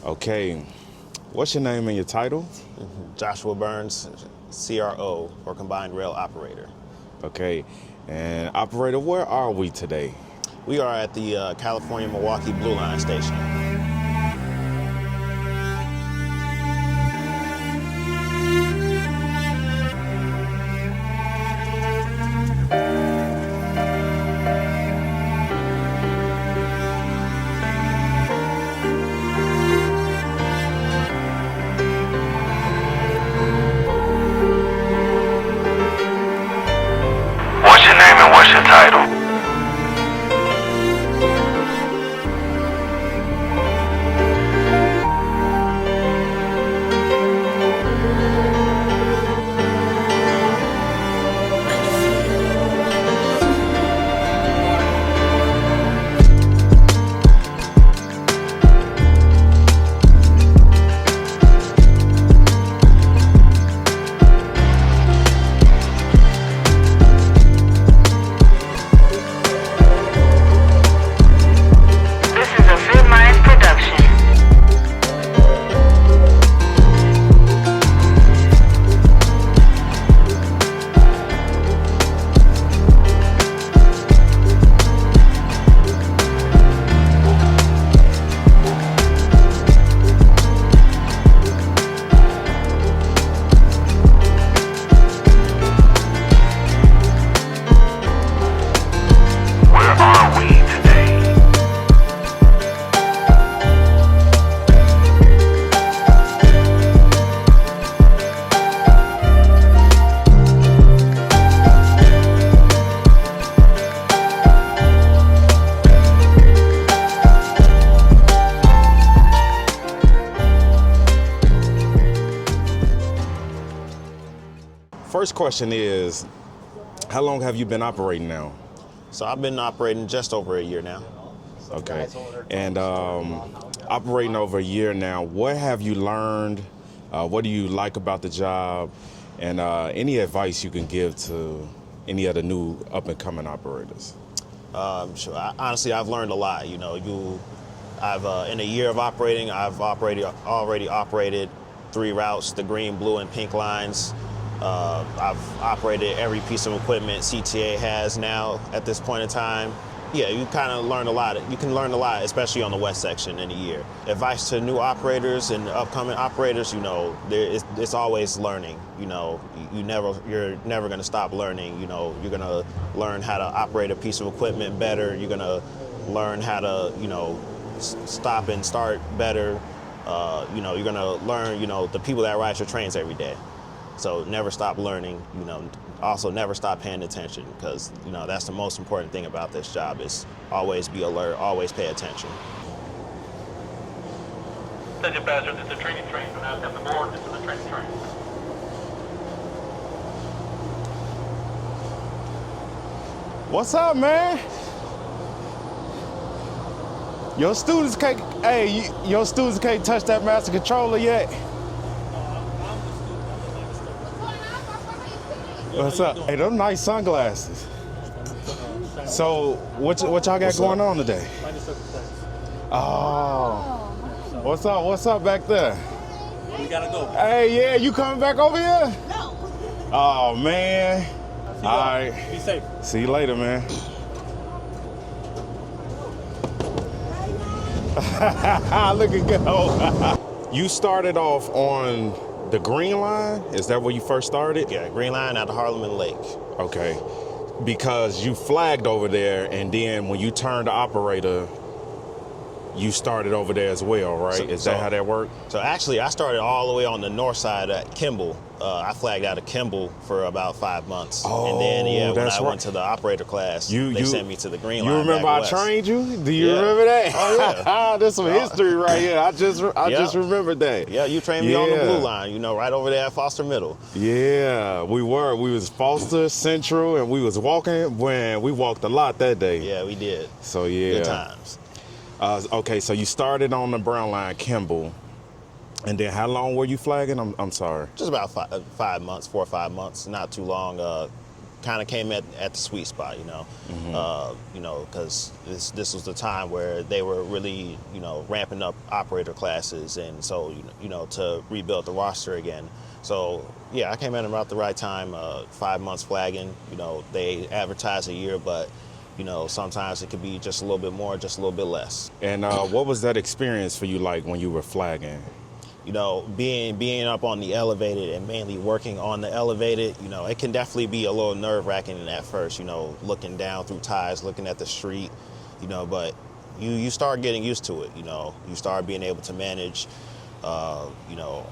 Okay, what's your name and your title? Joshua Burns, CRO, or Combined Rail Operator. Okay, and operator, where are we today? We are at the California Milwaukee Blue Line station. What's your name and what's your title? This is a FITMINDS production. Where are we today? First question is, how long have you been operating now? So I've been operating just over a year now. Okay, and operating over a year now, what have you learned? What do you like about the job? And any advice you can give to any of the new up-and-coming operators? Sure. Honestly, I've learned a lot. You know, I've in a year of operating, I've already operated 3 routes: the green, blue, and pink lines. I've operated every piece of equipment CTA has now at this point in time. Yeah, you kind of learn a lot. You can learn a lot, especially on the west section in a year. Advice to new operators and upcoming operators, you know, it's always learning. You know, you're never going to stop learning. You know, you're going to learn how to operate a piece of equipment better. You're going to learn how to, you know, stop and start better. You know, you're going to learn, you know, the people that ride your trains every day. So never stop learning, you know, also never stop paying attention, because, you know, that's the most important thing about this job is always be alert, always pay attention. Attention passengers, it's a training train. Do not come aboard. This is a training train. What's up, man? Your students can't touch that master controller yet. What's up? Hey, them nice sunglasses. So, what y'all got going on today? Oh, what's up back there? We gotta go. Hey, yeah, you coming back over here? No. Oh man. All right. Be safe. See you later, man. Look at go. You started off on the green line? Is that where you first started? Yeah, green line out of Harlem and Lake. Okay. Because you flagged over there, and then when you turned the operator, you started over there as well, right? Is that how that worked? So actually, I started all the way on the north side at Kimball. I flagged out of Kimball for about 5 months. Oh, and then, yeah, when that's I right. went to the operator class, they sent me to the green line. You remember back I west. trained you? Do you Yeah. remember that? Oh, yeah. There's some history right here. I just Yeah. remembered that. Yeah, you trained me on the Yeah. blue line, you know, right over there at Foster Middle. Yeah, we was Foster, Central, and we was walking when we walked a lot that day. Yeah, we did. So yeah. Good times. Okay, so you started on the brown line, Kimball, and then how long were you flagging? I'm sorry. Just about 5 months, 4 or 5 months, not too long. kind of came at the sweet spot, you know. You know, because this was the time where they were really, you know, ramping up operator classes, and so you know, to rebuild the roster again. So yeah, I came in about the right time. 5 months flagging. You know, they advertise a year, but you know, sometimes it could be just a little bit more, just a little bit less. And what was that experience for you like when you were flagging? You know, being up on the elevated and mainly working on the elevated, you know, it can definitely be a little nerve-wracking at first, you know, looking down through ties, looking at the street, you know, but you start getting used to it, you know. You start being able to manage, you know,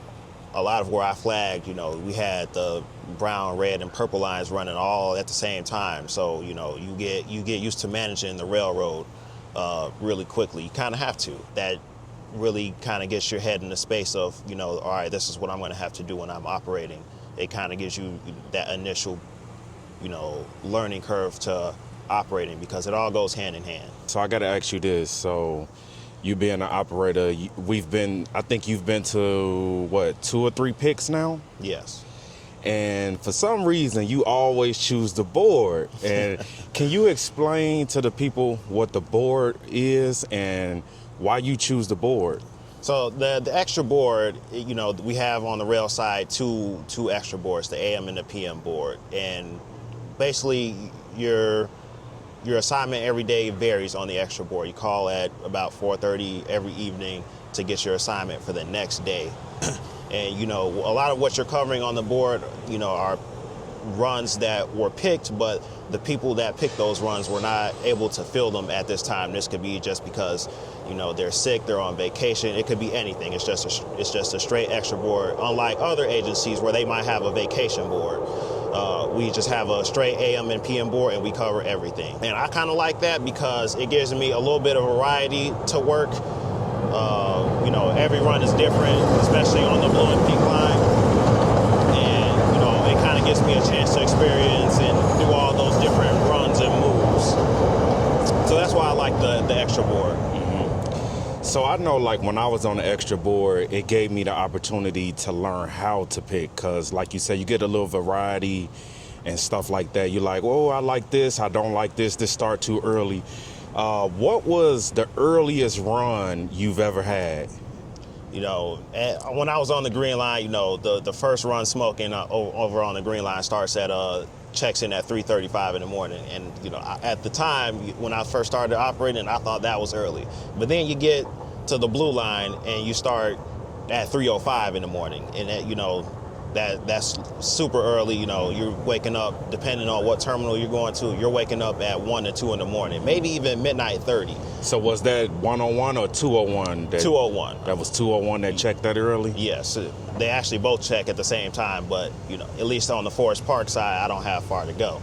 a lot of where I flagged, you know, we had the brown, red, and purple lines running all at the same time. So, you know, you get used to managing the railroad really quickly. You kind of have to. That really kind of gets your head in the space of, you know, all right, this is what I'm going to have to do when I'm operating. It kind of gives you that initial, you know, learning curve to operating, because it all goes hand in hand. So I got to ask you this. So you being an operator, I think you've been to, what, 2 or 3 picks now? Yes. And for some reason, you always choose the board. And can you explain to the people what the board is and why you choose the board? So the extra board, you know, we have on the rail side two extra boards, the AM and the PM board. And basically, your assignment every day varies on the extra board. You call at about 4:30 every evening to get your assignment for the next day. And, you know, a lot of what you're covering on the board, you know, are runs that were picked, but the people that picked those runs were not able to fill them at this time. This could be just because, you know, they're sick, they're on vacation. It could be anything. It's just a straight extra board, unlike other agencies where they might have a vacation board. We just have a straight AM and PM board, and we cover everything. And I kind of like that because it gives me a little bit of variety to work. You know, every run is different, especially on the blue and pink line. And, you know, it kind of gives me a chance to experience and do all those different runs and moves. So that's why I like the extra board. So I know, like, when I was on the extra board, it gave me the opportunity to learn how to pick, because, like you said, you get a little variety and stuff like that. You're like, oh, I like this, I don't like this start too early. What was the earliest run you've ever had? You know, when I was on the green line, you know, the first run smoking over on the green line starts at checks in at 3:35 in the morning. And, you know, at the time when I first started operating, I thought that was early. But then you get to the blue line and you start at 3:05 in the morning. And that, you know, that's super early. You know, you're waking up, depending on what terminal you're going to, you're waking up at 1 or 2 in the morning, maybe even midnight 30. So was that 101 or 201? 201. That was 201 that checked that early? Yes, they actually both check at the same time, but, you know, at least on the Forest Park side, I don't have far to go.